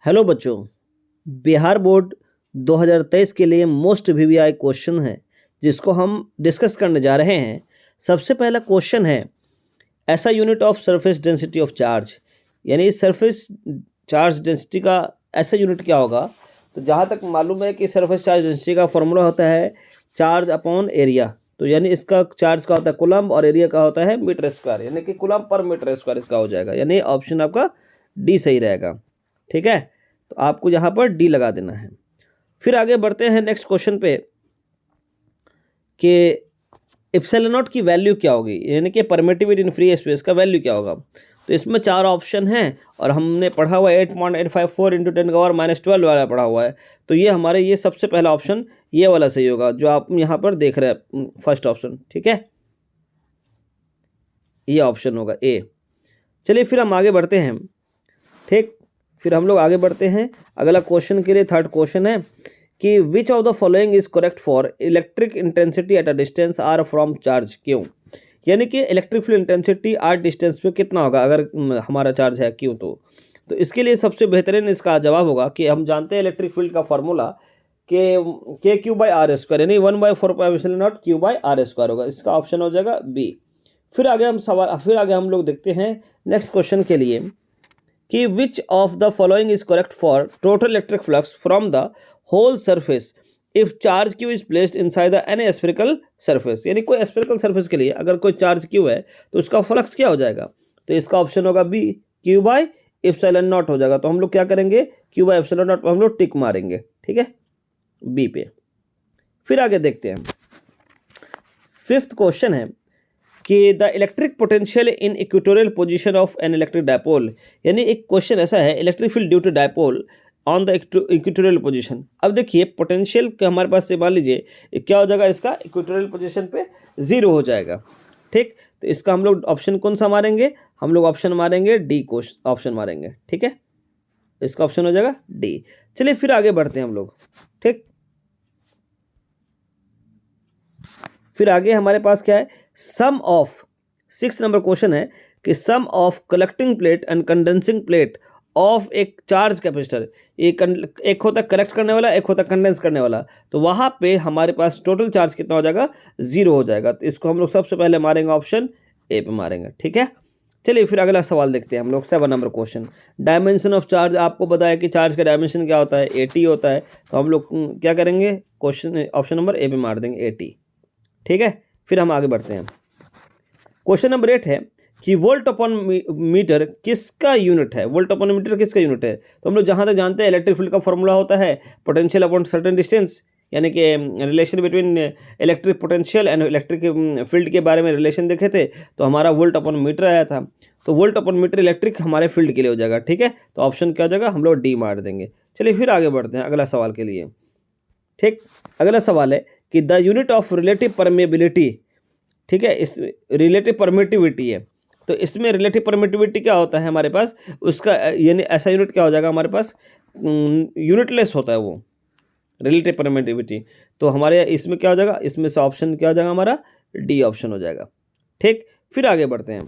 Hello बच्चों। Bihar board 2023 के लिए मोस्ट वीवीआई क्वेश्चन है जिसको हम डिस्कस करने जा रहे हैं। सबसे पहला क्वेश्चन है, ऐसा unit of surface density of charge, यानी सरफेस चार्ज डेंसिटी का ऐसा यूनिट क्या होगा। तो जहाँ तक मालूम है कि सरफेस चार्ज डेंसिटी का फॉर्मूला होता है चार्ज अपॉन एरिया। तो यानी इसका चार्ज का होता है कूलम्ब और एरिया का होता है मीटर स्क्वायर, यानी कि कूलम्ब पर मीटर स्क्वायर इसका हो जाएगा। यानी ऑप्शन आपका डी सही रहेगा। ठीक है, तो आपको यहाँ पर डी लगा देना है। फिर आगे बढ़ते हैं नेक्स्ट क्वेश्चन पे कि एप्सिलॉन नॉट की वैल्यू क्या होगी, यानी कि परमिटिविटी इन फ्री स्पेस का वैल्यू क्या होगा। तो इसमें चार ऑप्शन हैं और हमने पढ़ा हुआ है 8.854 इंटू 10⁻⁻12 वाला पढ़ा हुआ है। तो ये हमारे ये सबसे पहला ऑप्शन ये वाला सही होगा जो आप यहाँ पर देख रहे हैं, फर्स्ट ऑप्शन। ठीक है, ये ऑप्शन होगा ए। चलिए फिर हम आगे बढ़ते हैं। ठीक, फिर हम लोग आगे बढ़ते हैं अगला क्वेश्चन के लिए। थर्ड क्वेश्चन है कि which of the following is correct for electric intensity at a distance R from charge Q. यानी कि electric field intensity R distance पे कितना होगा अगर हमारा चार्ज है क्यू। तो इसके लिए सबसे बेहतरीन इसका जवाब होगा कि हम जानते हैं इलेक्ट्रिक फील्ड का फॉर्मूला के क्यू बाई आर स्क्वायर, यानी 1/4πε0 क्यू बाई आर स्क्वायर होगा। इसका ऑप्शन हो जाएगा बी। फिर आगे हम लोग देखते हैं नेक्स्ट क्वेश्चन के लिए कि which of the following is correct for total electric flux from the whole surface if charge Q is placed inside the any spherical surface. यानी कोई स्फेरिकल सरफेस के लिए अगर कोई चार्ज क्यू है तो उसका फ्लक्स क्या हो जाएगा। तो इसका ऑप्शन होगा B, Q by epsilon naught हो जाएगा। तो हम लोग क्या करेंगे, क्यू बाई एप्सिलॉन नॉट पर हम लोग टिक मारेंगे। ठीक है, बी पे। फिर आगे देखते हैं, फिफ्थ क्वेश्चन है कि the electric potential in equatorial position of an electric dipole. यानी एक क्वेश्चन ऐसा है, electric field due to dipole on the equatorial position. अब देखिए पोटेंशियल हमारे पास से मान लीजिए क्या हो जाएगा, इसका इक्वेटोरियल पोजीशन पे 0 हो जाएगा। ठीक, तो इसका हम लोग ऑप्शन कौन सा मारेंगे, हम लोग ऑप्शन मारेंगे डी को ऑप्शन मारेंगे। ठीक है, इसका ऑप्शन हो जाएगा डी। चलिए फिर आगे बढ़ते हैं हम लोग। ठीक, फिर आगे हमारे पास क्या है, सम ऑफ 6 नंबर क्वेश्चन है कि sum of collecting plate and condensing plate of एक चार्ज कैपेसिटर। एक होता है कलेक्ट करने वाला, एक होता है कंडेंस करने वाला। तो वहाँ पे हमारे पास टोटल चार्ज कितना हो जाएगा, 0 हो जाएगा। तो इसको हम लोग सबसे पहले मारेंगे ऑप्शन ए पे मारेंगे। ठीक है, चलिए फिर अगला सवाल देखते हैं हम लोग। 7 number question, dimension of charge. आपको बताया कि चार्ज का डायमेंशन क्या होता है, 80 होता है। तो हम लोग क्या करेंगे, क्वेश्चन ऑप्शन नंबर ए पे मार देंगे 80। ठीक है, फिर हम आगे बढ़ते हैं। क्वेश्चन नंबर 8 है कि वोल्ट अपॉन मीटर किसका यूनिट है। वोल्ट अपॉन मीटर किसका यूनिट है। तो हम लोग जहाँ तक जानते हैं इलेक्ट्रिक फील्ड का फॉर्मूला होता है पोटेंशियल अपॉन सर्टेन डिस्टेंस, यानी कि relation between electric potential and electric field के बारे में रिलेशन देखे थे। तो हमारा वोल्ट अपॉन मीटर आया था। तो वोल्ट अपॉन मीटर इलेक्ट्रिक हमारे फील्ड के लिए हो जाएगा। ठीक है, तो ऑप्शन क्या हो जाएगा, हम लोग डी मार देंगे। चलिए फिर आगे बढ़ते हैं अगला सवाल के लिए। ठीक, अगला सवाल है कि the unit of relative permeability. ठीक है, इस रिलेटिव परमिटिविटी है। तो इसमें रिलेटिव परमिटिविटी क्या होता है हमारे पास, उसका यानी ऐसा यूनिट क्या हो जाएगा हमारे पास, यूनिटलेस होता है वो रिलेटिव परमिटिविटी। तो हमारे इसमें क्या हो जाएगा, इसमें से ऑप्शन क्या हो जाएगा, हमारा डी ऑप्शन हो जाएगा। ठीक, फिर आगे बढ़ते हैं।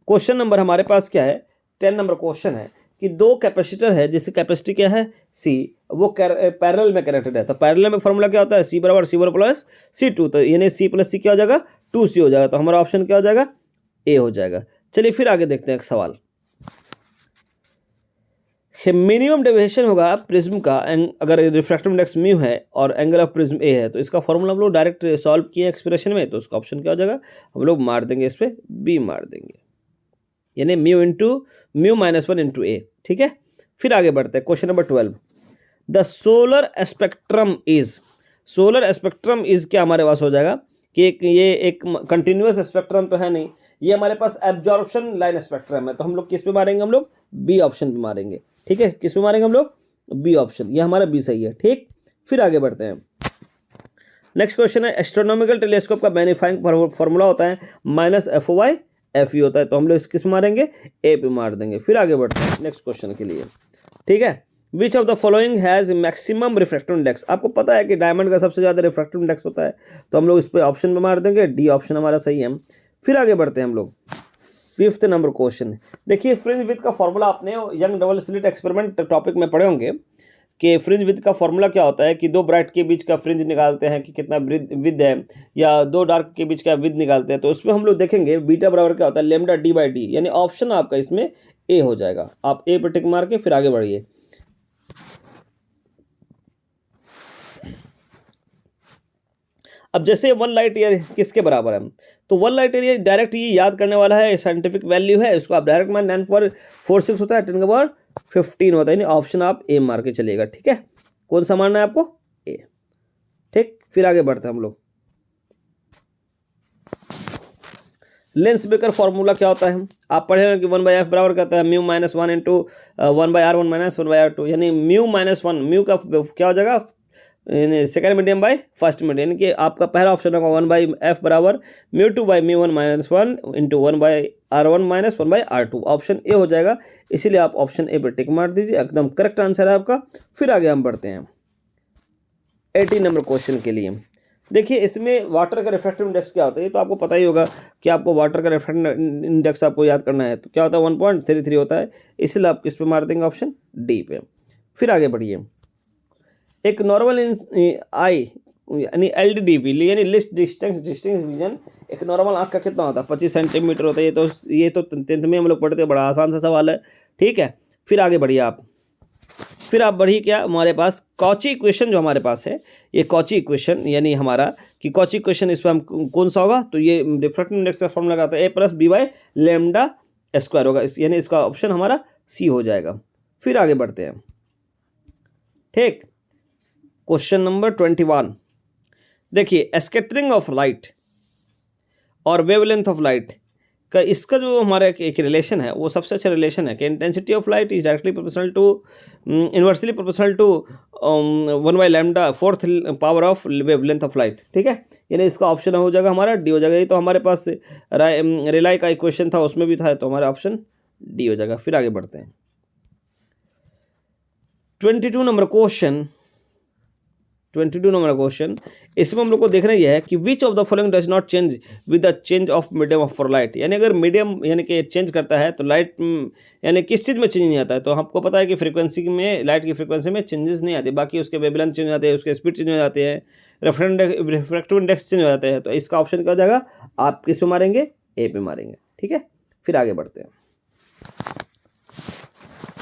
क्वेश्चन नंबर हमारे पास क्या है, 10 नंबर क्वेश्चन है कि दो कैपेसिटर है जिसकी कैपेसिटी क्या है सी, वो पैरेलल में कनेक्टेड है। तो पैरेलल में फॉर्मूला क्या होता है, सी बराबर सी वन प्लस सी टू। तो यानी सी प्लस सी क्या हो जाएगा, 2C हो जाएगा। तो हमारा ऑप्शन क्या हो जाएगा, ए हो जाएगा। चलिए फिर आगे देखते हैं एक सवाल। मिनिमम डेविएशन होगा प्रिज्म का अगर रिफ्रैक्टिव इंडेक्स म्यू है और एंगल ऑफ प्रिज्म ए है। तो इसका फॉर्मूला हम लोग डायरेक्ट सॉल्व किए एक्सप्रेशन में। तो उसका ऑप्शन क्या हो जाएगा, हम लोग मार देंगे इस पर बी मार देंगे, यानी म्यू माइनस 1 इंटू ए। ठीक है, फिर आगे बढ़ते हैं। Question number 12, the solar spectrum is क्या हमारे पास हो जाएगा कि ये एक कंटिन्यूअस स्पेक्ट्रम तो है नहीं, ये हमारे पास एब्जॉर्प्शन लाइन स्पेक्ट्रम है। तो हम लोग किस पे मारेंगे, हम लोग बी ऑप्शन पे मारेंगे। ठीक है, किस पे मारेंगे हम लोग, बी ऑप्शन, ये हमारा बी सही है। ठीक, फिर आगे बढ़ते हैं। नेक्स्ट क्वेश्चन है एस्ट्रोनॉमिकल टेलीस्कोप का मैग्नीफाइंग फार्मूला होता है -FOY/FE होता है। तो हम लोग किस मारेंगे, ए पे मार देंगे। फिर आगे बढ़ते हैं नेक्स्ट क्वेश्चन के लिए। ठीक है, विच of the following has maximum refractive index. आपको पता है कि डायमंड का सबसे ज़्यादा रिफ्रैक्टिव इंडेक्स होता है। तो हम लोग इस पर ऑप्शन पे मार देंगे, डी ऑप्शन हमारा सही है। फिर आगे बढ़ते हैं हम लोग। 5th नंबर क्वेश्चन, देखिए फ्रिंज विड्थ का फॉर्मूला आपने young double slit experiment topic में पढ़े होंगे कि फ्रिंज विड्थ का फॉर्मूला क्या होता है कि दो ब्राइट के बीच का फ्रिंज निकालते हैं कि कितना विड्थ है, या दो डार्क के बीच का विड्थ निकालते हैं। तो उसमें हम लोग देखेंगे बीटा बराबर क्या होता है, लेमडा डी बाई डी, यानी ऑप्शन आपका इसमें ए हो जाएगा। आप ए पर टिक मार के फिर आगे बढ़िए। अब जैसे 1 लाइट ईयर किसके बराबर है, तो 1 लाइट ईयर डायरेक्ट ये याद करने वाला है, साइंटिफिक वैल्यू है, इसको आप डायरेक्ट मान 9.46 होता है, 10⁻15 होता है, यानी ऑप्शन आप ए मार के चलिएगा। ठीक है, कौन सा मानना है आपको, ए। ठीक, फिर आगे बढ़ते हैं हम लोग। लेंस ब्रेकर फॉर्मूला क्या होता है, आप पढ़े हैं कि 1/f बराबर कहता है mu minus 1 into 1/r1 minus 1/r2, यानी म्यू माइनस 1, म्यू का क्या हो जाएगा, second medium by first medium, यानी कि आपका पहला ऑप्शन होगा 1/f बराबर μ2 by μ1 minus 1 into 1/r1 minus 1/r2, option A हो जाएगा। इसीलिए आप ऑप्शन ए पर टिक मार दीजिए, एकदम करेक्ट आंसर है आपका। फिर आगे हम बढ़ते हैं 18 नंबर क्वेश्चन के लिए। देखिए इसमें वाटर का रिफ्रैक्टिव इंडेक्स क्या होता है, ये तो आपको पता ही होगा कि आपको वाटर का रिफ्रैक्टिव इंडेक्स आपको याद करना है, तो क्या होता है 1.33 होता है, इसलिए आप किस पे मार देंगे, ऑप्शन डी पे। फिर आगे बढ़िए, एक नॉर्मल आई यानी LDDP यानी लिस्ट डिस्टेंस विजन, एक नॉर्मल आँख का कितना होता है, 25 सेंटीमीटर होता है। ये तो 10th में हम लोग पढ़ते हैं, बड़ा आसान सा सवाल है। ठीक है, फिर आगे बढ़िए आप, फिर आप बढ़िए क्या, हमारे पास कॉची इक्वेशन जो हमारे पास है, ये कॉची इक्वेशन यानी हमारा कि कॉची इक्वेशन इस पर हम कौन सा होगा, तो ये रिफ्रैक्टिव इंडेक्स का फॉर्मूला लगाता है A+B/λ² होगा, यानी इसका ऑप्शन हमारा सी हो जाएगा। फिर आगे बढ़ते हैं। ठीक, क्वेश्चन नंबर 21, देखिए स्कैटरिंग ऑफ लाइट और वेवलेंथ ऑफ लाइट का इसका जो हमारा एक रिलेशन है, वो सबसे अच्छा रिलेशन है कि intensity of light is directly proportional to inversely proportional to 1/λ fourth power of wavelength of light. ठीक है, यानी इसका ऑप्शन हो जाएगा हमारा डी हो जाएगा। ये तो हमारे पास रेलाई का इक्वेशन था, उसमें भी था, तो हमारा ऑप्शन डी हो जाएगा। फिर आगे बढ़ते हैं 22 नंबर क्वेश्चन। 22 नंबर क्वेश्चन, इसमें हम लोग को देखना यह है कि which of the following does not change with the change of medium of for light, यानी अगर मीडियम यानी कि चेंज करता है तो लाइट यानी किस चीज़ में चेंज नहीं आता है। तो हमको पता है कि फ्रीक्वेंसी में, लाइट की फ्रीक्वेंसी में चेंजेस नहीं आते, बाकी उसके वेवलेंथ चेंज हो जाते हैं, उसके स्पीड चेंज हो जाते हैं, रिफ्रैक्टिव इंडेक्स चेंज हो जाते हैं। तो इसका ऑप्शन क्या हो जाएगा, आप किस पे मारेंगे, ए पे मारेंगे। ठीक है, फिर आगे बढ़ते हैं।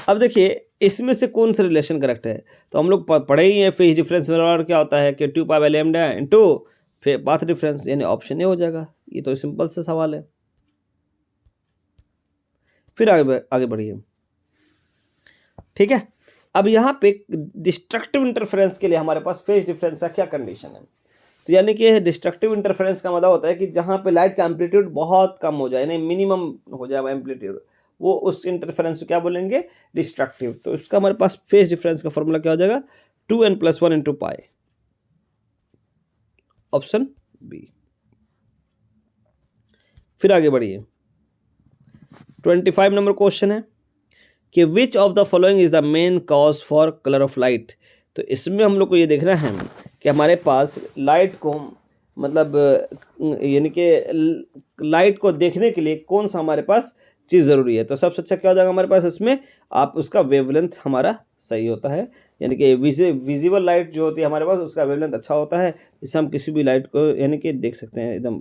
अब देखिए इसमें से कौन सा रिलेशन करेक्ट है, तो हम लोग पढ़े ही हैं फेज डिफरेंस बराबर क्या होता है कि 2π/λ इंटू फिर पाथ डिफरेंस, यानी ऑप्शन ए हो जाएगा। ये तो सिंपल सा सवाल है। फिर आगे बढ़िए। ठीक है, अब यहाँ पे डिस्ट्रक्टिव इंटरफेरेंस के लिए हमारे पास फेज डिफरेंस का क्या कंडीशन है, तो यानी कि डिस्ट्रक्टिव इंटरफेरेंस का मतलब होता है कि जहाँ पे लाइट का एम्पलीट्यूड बहुत कम हो जाए, यानी मिनिमम हो जाए एम्पलीट्यूड, वो उस इंटरफेरेंस को क्या बोलेंगे, डिस्ट्रक्टिव। तो इसका हमारे पास फेज डिफरेंस का फॉर्मूला क्या हो जाएगा, 2n+1 into pi, option B. फिर आगे बढ़िए 25 नंबर क्वेश्चन है कि which of the following is the main cause for colour of light. तो इसमें हम लोग को ये देखना है कि हमारे पास लाइट को मतलब यानी कि लाइट को देखने के लिए कौन सा हमारे पास चीज़ ज़रूरी है। तो सबसे अच्छा क्या हो जाएगा हमारे पास, इसमें आप उसका वेवलेंथ हमारा सही होता है, यानी कि विजिबल लाइट जो होती है हमारे पास उसका वेवलेंथ अच्छा होता है, इससे हम किसी भी लाइट को यानी कि देख सकते हैं एकदम।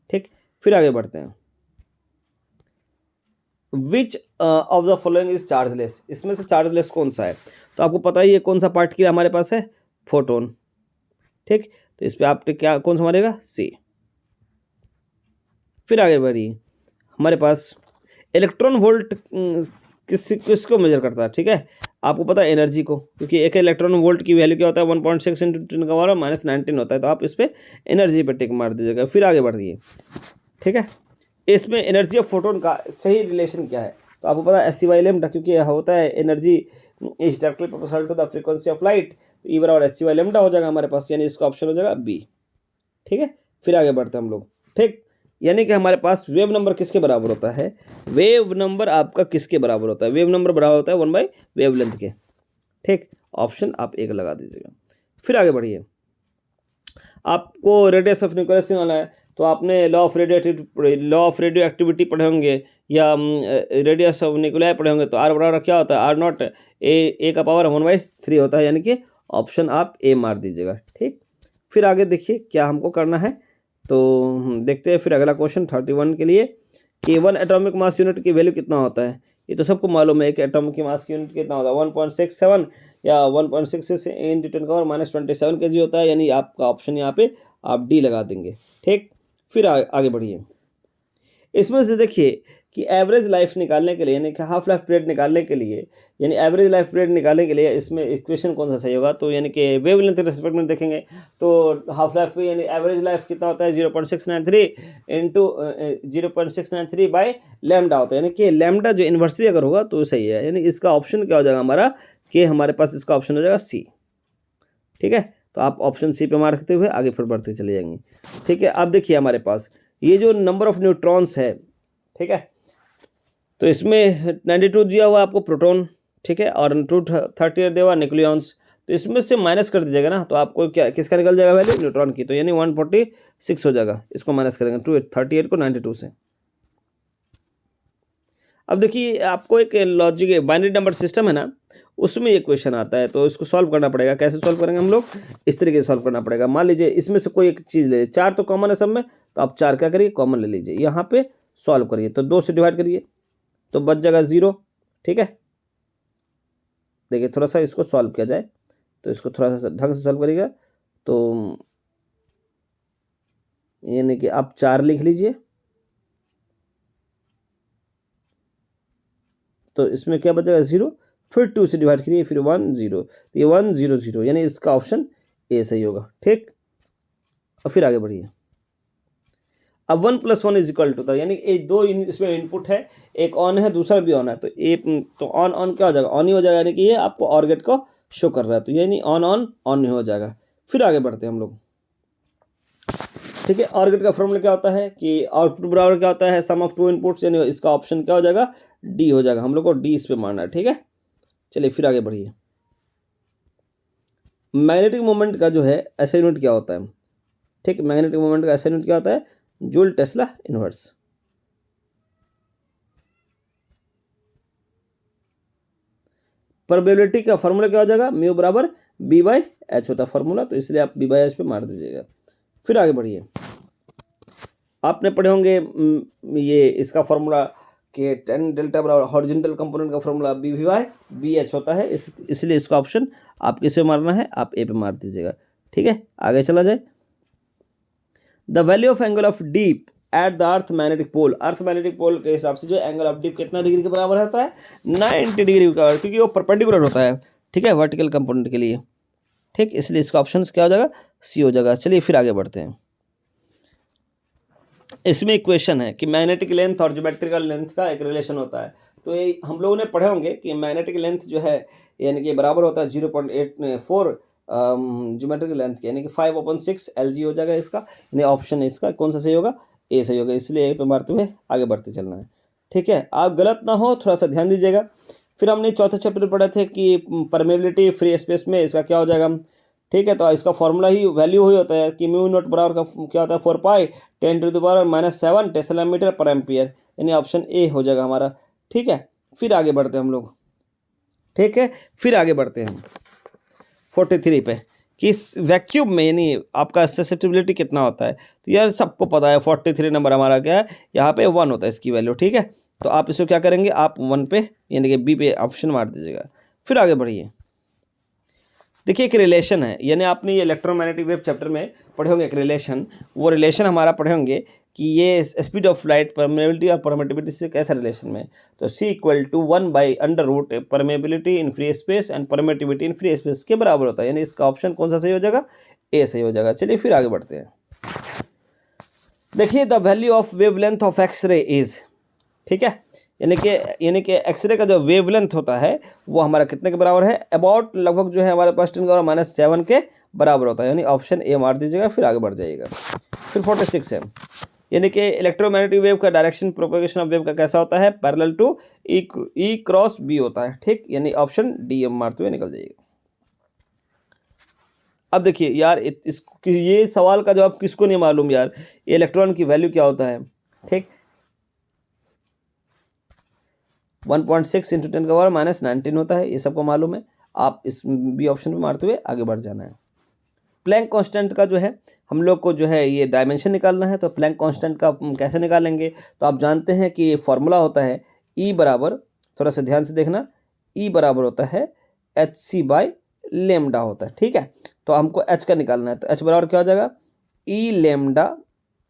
ठीक, फिर आगे बढ़ते हैं। विच of the following is chargeless, इसमें से चार्जलेस कौन सा है, तो आपको पता ही है कौन सा पार्टिकल हमारे पास है, फोटोन। ठीक, तो इस पर आप क्या कौन सा मारेगा, सी। फिर आगे बढ़िए, हमारे पास इलेक्ट्रॉन वोल्ट किसको मेजर करता है। ठीक है, आपको पता है एनर्जी को, क्योंकि एक इलेक्ट्रॉन वोल्ट की वैल्यू क्या होता है 1.6 × 10⁻⁻19 होता है। तो आप इस पर एनर्जी पे टिक मार दीजिएगा। फिर आगे बढ़िए। ठीक है, इसमें एनर्जी ऑफ फोटोन का सही रिलेशन क्या है, तो आपको पता है SC/λ, क्योंकि होता है energy is directly proportional to the frequency of light, तो E बराबर SC/λ हो जाएगा हमारे पास, यानी इसका ऑप्शन हो जाएगा बी। ठीक है, फिर आगे बढ़ते हैं हम लोग। ठीक, यानी कि हमारे पास वेव नंबर किसके बराबर होता है, वेव नंबर आपका किसके बराबर होता है, वेव नंबर बराबर होता है 1/वेवलेंथ के। ठीक, ऑप्शन आप एक लगा दीजिएगा। फिर आगे बढ़िए, आपको रेडियस ऑफ न्यूक्लियर सिग्नल है, तो आपने लॉ ऑफ रेडियो एक्टिविटी पढ़े होंगे या रेडियस ऑफ न्यूक्लियाई पढ़े होंगे। तो आर बराबर क्या होता है, आर नॉट ए का पावर 1/3 होता है, यानी कि ऑप्शन आप ए मार दीजिएगा। ठीक, फिर आगे देखिए क्या हमको करना है। तो देखते हैं फिर अगला क्वेश्चन 31 के लिए कि 1 एटॉमिक मास यूनिट की वैल्यू कितना होता है। ये तो सबको मालूम है कि एटॉमिक की मास की यूनिट कितना होता है, 1.67 या 1.66 × 10⁻27 kg होता है, यानी आपका ऑप्शन यहाँ पे आप डी लगा देंगे। ठीक, फिर आगे बढ़िए। इसमें से देखिए कि एवरेज लाइफ निकालने के लिए, यानी कि हाफ लाइफ पीरियड निकालने के लिए, यानी एवरेज लाइफ पीरियड निकालने के लिए इसमें इक्वेशन कौन सा सही होगा। तो यानी कि वेवलेंथ के रिस्पेक्ट में देखेंगे तो हाफ लाइफ यानी एवरेज लाइफ कितना होता है, 0.693 × 0.693 बाय लैम्डा होता है, यानी कि लैम्डा जो इन्वर्सली अगर होगा तो सही है। यानी इसका ऑप्शन क्या हो जाएगा हमारा, कि हमारे पास इसका ऑप्शन हो जाएगा सी। ठीक है, तो आप ऑप्शन सी पे मार करते हुए आगे फिर बढ़ते चले जाएंगे। ठीक है, अब देखिए हमारे पास ये जो नंबर ऑफ न्यूट्रॉन्स है, ठीक है, तो इसमें 92 दिया हुआ आपको प्रोटॉन, ठीक है, और 238 दिया हुआ न्यूक्लियॉन्स। तो इसमें से माइनस कर दीजिएगा ना, तो आपको क्या किसका निकल जाएगा वैल्यू, न्यूट्रॉन की। तो यानी 146 हो जाएगा, इसको माइनस करेंगे 238 को 92 से। अब देखिए आपको एक लॉजिक बाइनरी नंबर सिस्टम है ना, उसमें ये क्वेश्चन आता है, तो इसको सॉल्व करना पड़ेगा। कैसे सॉल्व करेंगे हम लोग, इस तरीके से सॉल्व करना पड़ेगा। मान लीजिए इसमें से कोई एक चीज़ ले, 4 तो कॉमन है सब में, तो आप 4 क्या करिए, कॉमन ले लीजिए, यहाँ पे सॉल्व करिए। तो 2 से डिवाइड करिए तो बच जाएगा 0। ठीक है, देखिए थोड़ा सा इसको सॉल्व किया जाए, तो इसको थोड़ा सा ढंग से सॉल्व करिएगा। तो यानी कि आप 4 लिख लीजिए, तो इसमें क्या बचेगा 0, फिर 2 से डिवाइड करिए, फिर 1 0, तो ये 1 0 0, यानी इसका ऑप्शन ए सही होगा। ठीक, और फिर आगे बढ़िए। अब 1 + 1 = होता है, यानी ये दो इसमें इनपुट है, एक ऑन है दूसरा भी ऑन है, तो ए तो ऑन क्या हो जाएगा, ऑन ही हो जाएगा, यानी कि ये आपको ऑर गेट को शो कर रहा है, तो यानी ऑन ही हो जाएगा। फिर आगे बढ़ते हैं हम लोग। ठीक है, ऑर गेट का फॉर्मूला क्या होता है कि आउटपुट बराबर क्या होता है, सम ऑफ 2 इनपुट्स, यानी इसका ऑप्शन क्या हो जाएगा, डी हो जाएगा। हम लोग को डी इस पे मारना है। ठीक है, चलिए फिर आगे बढ़िए। मैग्नेटिक मोमेंट का जो है ऐसा यूनिट क्या होता है। ठीक, मैग्नेटिक मोमेंट का ऐसा यूनिट क्या होता है, जूल टेस्ला इनवर्स। परमेबिलिटी का फॉर्मूला क्या हो जाएगा, म्यू बराबर B/H होता है फॉर्मूला, तो इसलिए आप B/H पे मार दीजिएगा। फिर आगे बढ़िए, आपने पढ़े होंगे ये इसका फॉर्मूला कि tan डेल्टा बराबर हॉरिजॉन्टल कंपोनेंट का फॉर्मूला B/BH होता है, इसलिए इसका ऑप्शन आप किसे मारना है, आप ए पे मार दीजिएगा। ठीक है, आगे चला जाए। The value of angle of dip at the earth magnetic pole के हिसाब से जो एंगल ऑफ डीप कितना डिग्री के बराबर होता है, 90 डिग्री का, क्योंकि वो परपेंडिकुलर होता है। ठीक है, वर्टिकल कंपोनेंट के लिए। ठीक, इसलिए इसका ऑप्शन क्या हो जाएगा, सी हो जाएगा। चलिए फिर आगे बढ़ते हैं। इसमें इक्वेशन है कि मैग्नेटिक लेंथ और ज्योमेट्रिकल लेंथ का एक रिलेशन होता है। तो ये हम लोगों ने पढ़े होंगे कि मैग्नेटिक लेंथ जो है यानी कि बराबर होता है 0.84 ज्योमेट्रिकल लेंथ के, यानी कि 5/6 LG हो जाएगा इसका, यानी ऑप्शन इसका कौन सा सही होगा, ए सही होगा। इसलिए ए पे मारते हुए आगे बढ़ते चलना है। ठीक है, आप गलत ना हो, थोड़ा सा ध्यान दीजिएगा। फिर हमने चौथे चैप्टर पढ़े थे कि परमेबिलिटी फ्री स्पेस में इसका क्या हो जाएगा। ठीक है, तो इसका फॉर्मूला ही वैल्यू ही होता है कि म्यू नॉट बराबर का क्या होता है 4π10⁻⁻7 टेस्ला मीटर पर एम्पियर, यानी ऑप्शन ए हो जाएगा हमारा। ठीक है, फिर आगे बढ़ते हैं हम लोग। ठीक है, फिर आगे बढ़ते हैं 43 पे कि वैक्यूम में यानी आपका ससेप्टिबिलिटी कितना होता है। तो यार सबको पता है 43 नंबर हमारा क्या है, यहाँ पे 1 होता है इसकी वैल्यू। ठीक है, तो आप इसको क्या करेंगे, आप 1 पे यानी कि बी पे ऑप्शन मार दीजिएगा। फिर आगे बढ़िए, देखिए एक रिलेशन है, यानी आपने ये इलेक्ट्रोमैग्नेटिक वेव चैप्टर में पढ़े होंगे एक रिलेशन, वो रिलेशन हमारा पढ़े होंगे कि ये स्पीड ऑफ लाइट परमेबिलिटी और परमिटिविटी से कैसा रिलेशन में। तो C = 1/√, permeability in free space and permittivity in free space के बराबर होता है, यानी इसका ऑप्शन कौन सा सही हो जाएगा, ए सही हो जाएगा। चलिए फिर आगे बढ़ते हैं। देखिए the value of wavelength of X ray is, ठीक है, यानी कि एक्सरे का जो वेवलेंथ होता है वो हमारा कितने के बराबर है, अबाउट लगभग जो है हमारे पास 10⁻⁻7 के बराबर होता है, यानी ऑप्शन ए मार दीजिएगा। फिर आगे बढ़ जाइएगा। फिर 46 है, यानी कि इलेक्ट्रोमैग्नेटिक वेव का डायरेक्शन प्रोपेगेशन ऑफ वेव का कैसा होता है, पैरेलल टू E×B होता है। ठीक, यानी ऑप्शन डी मारते हुए निकल जाइएगा। अब देखिए यार, ये सवाल का जवाब किसको नहीं मालूम यार, इलेक्ट्रॉन की वैल्यू क्या होता है, ठीक। 1.6 इंटू 10⁻⁻19 होता है, ये सबको मालूम है। आप इस बी ऑप्शन पे मारते हुए आगे बढ़ जाना है। प्लैंक कांस्टेंट का जो है हम लोग को जो है ये डायमेंशन निकालना है, तो प्लैंक कांस्टेंट का कैसे निकालेंगे, तो आप जानते हैं कि ये फॉर्मूला होता है E बराबर, थोड़ा सा ध्यान से देखना, E बराबर होता है hc/λ होता है, ठीक है। तो हमको h का निकालना है, तो h बराबर क्या हो जाएगा, E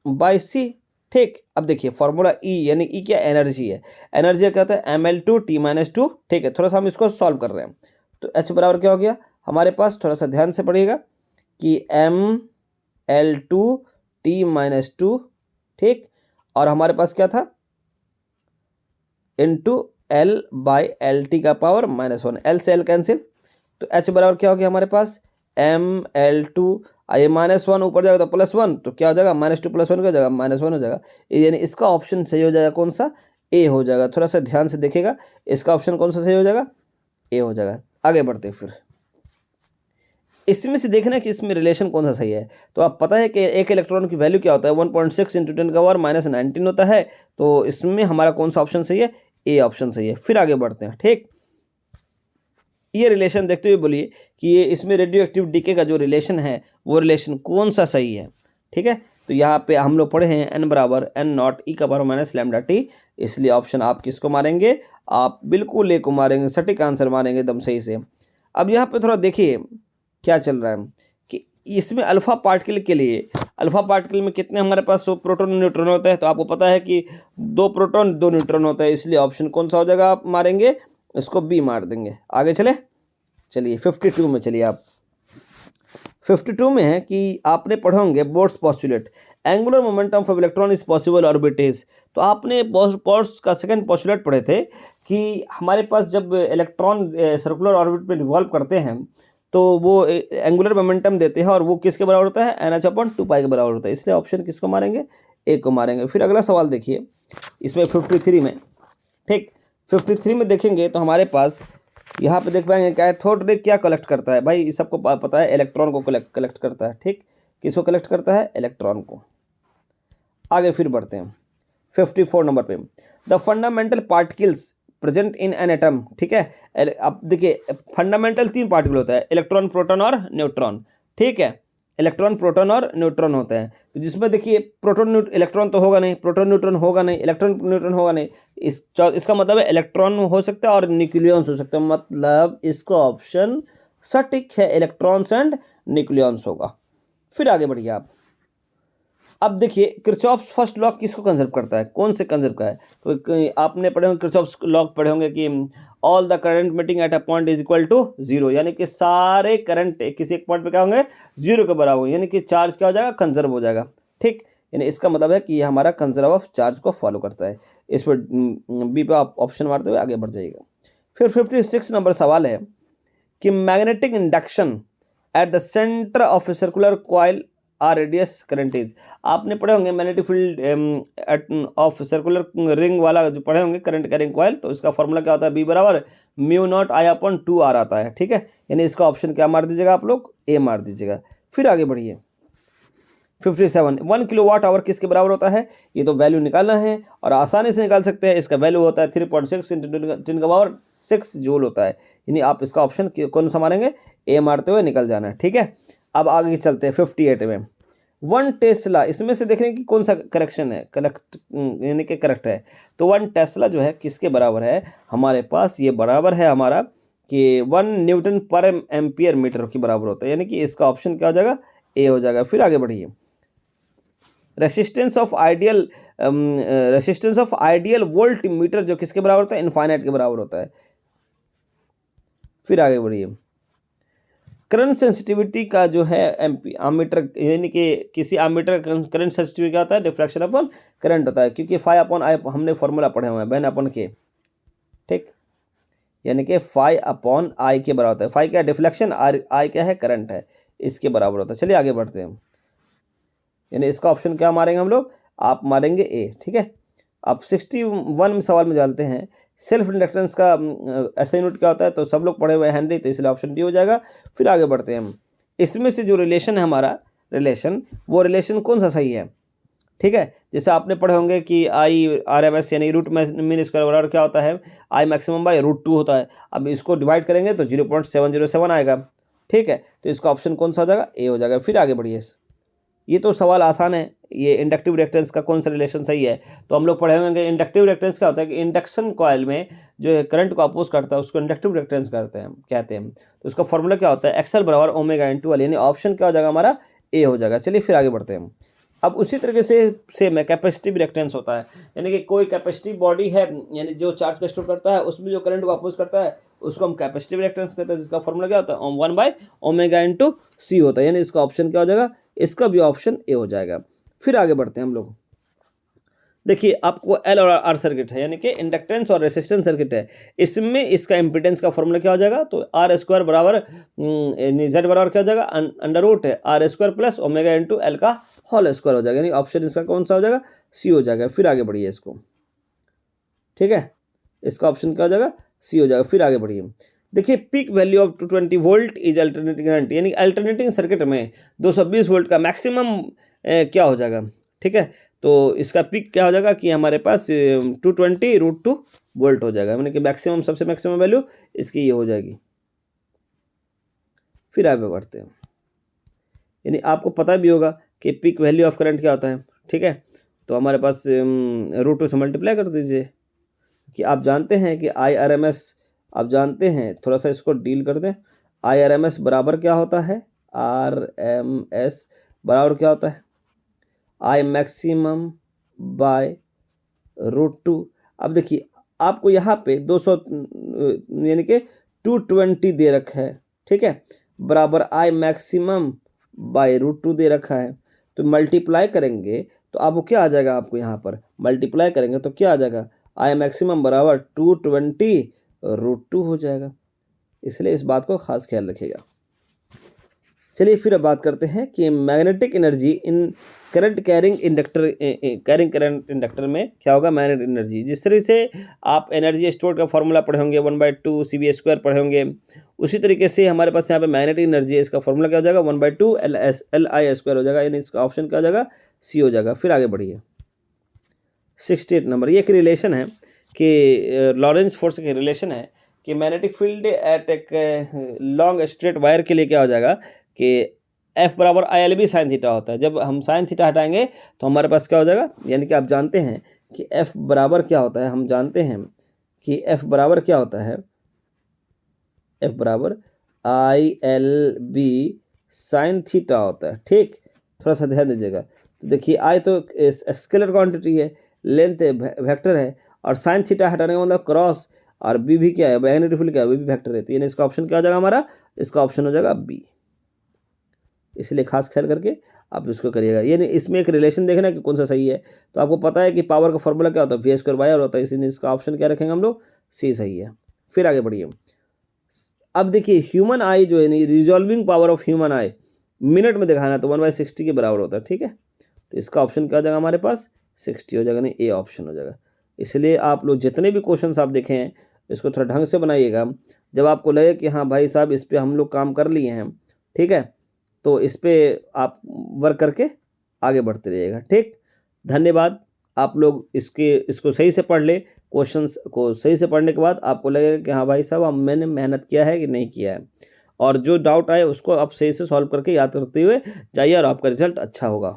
λ/c, ठीक। अब देखिए फॉर्मूला E यानी E क्या, एनर्जी है, एनर्जी क्या होता है ml2t-2, ठीक है। थोड़ा सा हम इसको सॉल्व कर रहे हैं, तो h बराबर क्या हो गया हमारे पास, थोड़ा सा ध्यान से पढ़िएगा कि ml2t-2, ठीक। और हमारे पास क्या था, इंटू l/lt का पावर -1, l से l कैंसिल, तो h बराबर क्या हो गया हमारे पास, ml2, ये -1 ऊपर जाएगा तो +1, तो क्या हो जाएगा, -2 + 1 क्या हो जाएगा, -1 हो जाएगा। यानी इसका ऑप्शन सही हो जाएगा कौन सा, ए हो जाएगा। थोड़ा सा ध्यान से देखिएगा, इसका ऑप्शन कौन सा सही हो जाएगा, ए हो जाएगा। आगे बढ़ते हैं, फिर इसमें से देखना है कि इसमें रिलेशन कौन सा सही है। तो आप पता है कि एक इलेक्ट्रॉन की वैल्यू क्या होता है, 1.6 इंटू 10⁻⁻19 होता है। तो इसमें हमारा कौन सा ऑप्शन सही है, ए ऑप्शन सही है। फिर आगे बढ़ते हैं, ठीक। ये रिलेशन देखते हुए बोलिए कि ये इसमें रेडियो एक्टिव डीके का जो रिलेशन है वो रिलेशन कौन सा सही है, ठीक है। तो यहाँ पे हम लोग पढ़े हैं n बराबर n0 e⁻⁻λt, इसलिए ऑप्शन आप किसको मारेंगे, आप बिल्कुल ए को मारेंगे, सटीक आंसर मारेंगे एकदम सही से। अब यहाँ पे थोड़ा देखिए क्या चल रहा है कि इसमें अल्फा पार्टिकल के लिए, अल्फा पार्टिकल में कितने हमारे पास प्रोटॉन न्यूट्रॉन होते हैं, तो आपको पता है कि 2 प्रोटॉन 2 न्यूट्रॉन होता है, इसलिए ऑप्शन कौन सा हो जाएगा, आप मारेंगे इसको बी मार देंगे। आगे चलिए 52 में चलिए आप। 52 में है कि आपने पढ़े होंगे Bohr's postulate, angular momentum of electron is possible orbits. तो आपने बोर्ड्स का सेकंड पोस्टुलेट पढ़े थे कि हमारे पास जब इलेक्ट्रॉन सर्कुलर ऑर्बिट में रिवॉल्व करते हैं तो वो एंगुलर मोमेंटम देते हैं, और वो किसके बराबर होता है, NH/2π के बराबर होता है, इसलिए ऑप्शन किसको मारेंगे, ए को मारेंगे। फिर अगला सवाल देखिए इसमें 53 में, ठीक। 53 में देखेंगे तो हमारे पास यहाँ पे देख पाएंगे क्या है, थॉट रे क्या कलेक्ट करता है, भाई सबको पता है इलेक्ट्रॉन को कलेक्ट करता है, ठीक। किसको कलेक्ट करता है, इलेक्ट्रॉन को। आगे फिर बढ़ते हैं 54 नंबर पे, the fundamental particles present in an atom, ठीक है। अब देखिए फंडामेंटल 3 पार्टिकल होता है, इलेक्ट्रॉन, प्रोटॉन और न्यूट्रॉन, ठीक है। इलेक्ट्रॉन, प्रोटॉन और न्यूट्रॉन होते हैं, तो जिसमें देखिए प्रोटॉन इलेक्ट्रॉन तो होगा नहीं, प्रोटॉन न्यूट्रॉन होगा नहीं, इलेक्ट्रॉन न्यूट्रॉन होगा नहीं, इसका मतलब है इलेक्ट्रॉन हो सकता है और न्यूक्लियॉन्स हो सकते हैं, मतलब इसका ऑप्शन सटीक है, इलेक्ट्रॉन्स एंड न्यूक्लियॉन्स होगा। फिर आगे बढ़िए आप। अब देखिए किरचॉफ्स फर्स्ट लॉ किसको कंजर्व करता है, कौन से कंजर्व का है, तो आपने पढ़े होंगे किरचॉफ्स लॉ पढ़े होंगे कि all the current meeting at a point is equal to 0, यानी कि सारे करंट किसी एक पॉइंट पे क्या होंगे, 0 के बराबर, यानी कि चार्ज क्या हो जाएगा, कंजर्व हो जाएगा, ठीक। यानी इसका मतलब है कि ये हमारा कंजर्व ऑफ चार्ज को फॉलो करता है। इस पर बी पे आप ऑप्शन मारते हुए आगे बढ़ जाइएगा। फिर 56 नंबर सवाल है कि magnetic induction at the centre of a circular coil R radius current is. आपने पढ़े होंगे magnetic field of circular ring वाला जो पढ़े होंगे करंट कैरिंग कॉइल, तो इसका फॉर्मूला क्या होता है, बी बराबर μ0I/2R आता है, ठीक है। यानी इसका ऑप्शन क्या मार दीजिएगा आप लोग, ए मार दीजिएगा। फिर आगे बढ़िए 57, 1 किलोवाट आवर किसके बराबर होता है, ये तो वैल्यू निकालना है और आसानी से निकाल सकते हैं। इसका वैल्यू होता है 3.6 × 10⁻6 जूल होता है, यानी आप इसका ऑप्शन कौन सा मारेंगे, ए मारते हुए निकल जाना है, ठीक है। अब आगे चलते हैं 58 में, 1 टेस्ला, इसमें से देखने की कौन सा करेक्शन है, करेक्ट यानी कि करेक्ट है। तो 1 टेस्ला जो है किसके बराबर है हमारे पास, ये बराबर है हमारा कि 1 न्यूटन पर एम्पियर मीटर के बराबर होता है, यानी कि इसका ऑप्शन क्या हो जाएगा, ए हो जाएगा। फिर आगे बढ़िए, resistance of ideal volt meter जो किसके बराबर होता है, इनफाइनाइट के बराबर होता है। फिर आगे बढ़िए, करंट सेंसिटिविटी का जो है आमीटर, यानी कि किसी आमीटर का करंट सेंसिटिविटी क्या होता है, डिफ्रैक्शन अपॉन करंट होता है, क्योंकि φ/I हमने फॉर्मूला पढ़े हुए हैं, बहन अपन के, ठीक। यानी कि φ/I के बराबर होता है, फाई क्या डिफ्लेक्शन, I क्या है करंट है, इसके बराबर होता है। चलिए आगे बढ़ते हैं, यानी इसका ऑप्शन क्या मारेंगे हम लोग, आप मारेंगे ए, ठीक है। अब 61 सवाल में जानते हैं सेल्फ इंडक्टेंस का ऐसा यूनिट क्या होता है, तो सब लोग पढ़े हुए हैं हेनरी, तो इसलिए ऑप्शन डी हो जाएगा। फिर आगे बढ़ते हैं हम, इसमें से जो रिलेशन है हमारा रिलेशन, वो रिलेशन कौन सा सही है, ठीक है। जैसे आपने पढ़े होंगे कि आई आर एम एस यानी रूट मीन स्क्वायर बराबर क्या होता है, आई मैक्सिमम बाई रूट 2 होता है। अब इसको डिवाइड करेंगे तो 0.707 आएगा, ठीक है। तो इसका ऑप्शन कौन सा हो जाएगा, ए हो जाएगा। फिर आगे बढ़िए, ये तो सवाल आसान है, ये इंडक्टिव रिएक्टेंस का कौन सा रिलेशन सही है। तो हम लोग पढ़े होंगे इंडक्टिव रिएक्टेंस क्या होता है कि इंडक्शन कॉइल में जो करंट को अपोज करता है उसको इंडक्टिव रिएक्टेंस कहते हैं। तो उसका फॉर्मूला क्या होता है, एक्सएल बराबर ओमेगा इनटू एल, यानी ऑप्शन क्या हो जाएगा हमारा, ए हो जाएगा। चलिए फिर आगे बढ़ते हैं। अब उसी तरीके से सेम है कैपेसिटिव रिएक्टेंस होता है, यानी कि कोई कैपेसिटिव बॉडी है यानी जो चार्ज को स्टोर करता है उसमें जो करंट को अपोज करता है उसको हम कैपेसिटिव रिएक्टेंस कहते हैं, जिसका फॉर्मूला क्या होता है 1/ओमेगा इनटू सी होता है, यानी इसका ऑप्शन क्या हो जाएगा, इसका भी ऑप्शन ए हो जाएगा। फिर आगे बढ़ते हैं हम लोग। देखिए आपको एल और आर सर्किट है, यानी कि इंडक्टेंस और रेसिस्टेंस सर्किट है। इसमें इसका इम्पीडेंस का फॉर्मूला क्या हो जाएगा, तो आर स्क्वायर बराबर जेड बराबर क्या हो जाएगा, अंडर रूट है R square plus omega into L का होल स्क्वायर हो जाएगा, यानी ऑप्शन इसका कौन सा हो जाएगा, सी हो जाएगा। फिर आगे बढ़िए इसको, ठीक है, इसका ऑप्शन क्या हो जाएगा, सी हो जाएगा। फिर आगे बढ़िए, देखिए peak value of 220 volt is alternating current, यानी अल्टरनेटिंग सर्किट में 220 वोल्ट का मैक्सिमम क्या हो जाएगा, ठीक है। तो इसका पीक क्या हो जाएगा कि हमारे पास 220√2 वोल्ट हो जाएगा, यानी कि मैक्सिमम सबसे मैक्सिमम वैल्यू इसकी ये हो जाएगी। फिर आगे बढ़ते हैं, यानी आपको पता भी होगा कि पीक वैल्यू ऑफ करंट क्या होता है, ठीक है। तो हमारे पास √2 से मल्टीप्लाई कर दीजिए कि आप जानते हैं कि IRMS, आप जानते हैं, थोड़ा सा इसको डील कर दें। IRMS बराबर क्या होता है, RMS बराबर क्या होता है, आई मैक्सिमम बाय √2। अब देखिए आपको यहाँ पे 200 यानी कि 220 दे रखा है, ठीक है, बराबर आई मैक्सिमम बाय √2 दे रखा है। तो मल्टीप्लाई करेंगे तो आपको क्या आ जाएगा, आपको यहाँ पर मल्टीप्लाई करेंगे तो क्या आ जाएगा, आई मैक्सिमम बराबर 220√2 हो जाएगा। इसलिए इस बात को खास ख्याल रखिएगा। चलिए फिर अब बात करते हैं कि magnetic energy in current carrying inductor में क्या होगा, मैग्नेटिक एनर्जी। जिस तरह से आप एनर्जी स्टोर का फॉर्मूला पढ़े होंगे 1/2 CB² पढ़े होंगे, उसी तरीके से हमारे पास यहाँ पे मैग्नेटिक एनर्जी है, इसका फॉर्मूला क्या हो जाएगा 1/2 LI² हो जाएगा, यानी इसका ऑप्शन क्या हो जाएगा, सी हो जाएगा। फिर आगे बढ़िए 68 नंबर, ये एक रिलेशन है कि लॉरेंस फोर्स की रिलेशन है कि मैग्नेटिक फील्ड एट एक लॉन्ग स्ट्रेट वायर के लिए क्या हो जाएगा कि F बराबर ILB साइन थीटा होता है। जब हम साइन थीटा हटाएंगे तो हमारे पास क्या हो जाएगा, यानी कि आप जानते हैं कि F बराबर क्या होता है, हम जानते हैं कि F बराबर क्या होता है, F बराबर ILB साइन थीटा होता है, ठीक। थोड़ा सा ध्यान दीजिएगा। तो देखिए आई तो स्केलर क्वांटिटी है, लेंथ वेक्टर है, और साइन थीटा हटाने का मतलब क्रॉस, और बी भी क्या है, मैग्नेटिक फील्ड क्या है, भी वेक्टर है। तो यानी इसका ऑप्शन क्या हो जाएगा हमारा, इसका ऑप्शन हो जाएगा बी। इसलिए खास ख्याल करके आप इसको करिएगा। यानी इसमें एक रिलेशन देखना कि कौन सा सही है। तो आपको पता है कि पावर का फॉर्मूला क्या होता है, V² होता है, इसीलिए इसका ऑप्शन क्या रखेंगे हम लोग, सी सही है। फिर आगे बढ़िए, अब देखिए ह्यूमन आई जो है नहीं, resolving power of human I minute में दिखाना तो 1/60 के बराबर होता है, ठीक है। तो इसका ऑप्शन क्या हो जाएगा हमारे पास, 60 हो जाएगा, नहीं ए ऑप्शन हो जाएगा। इसलिए आप लोग जितने भी क्वेश्चन आप देखें हैं इसको थोड़ा ढंग से बनाइएगा। जब आपको लगे कि हाँ भाई साहब इस पर हम लोग काम कर लिए हैं, ठीक है, तो इस पर आप वर्क करके आगे बढ़ते रहिएगा, ठीक। धन्यवाद। आप लोग इसको सही से पढ़ ले, क्वेश्चंस को सही से पढ़ने के बाद आपको लगेगा कि हाँ भाई साहब अब मैंने मेहनत किया है कि नहीं किया है, और जो डाउट आए उसको आप सही से सॉल्व करके याद करते हुए जाइए और आपका रिजल्ट अच्छा होगा।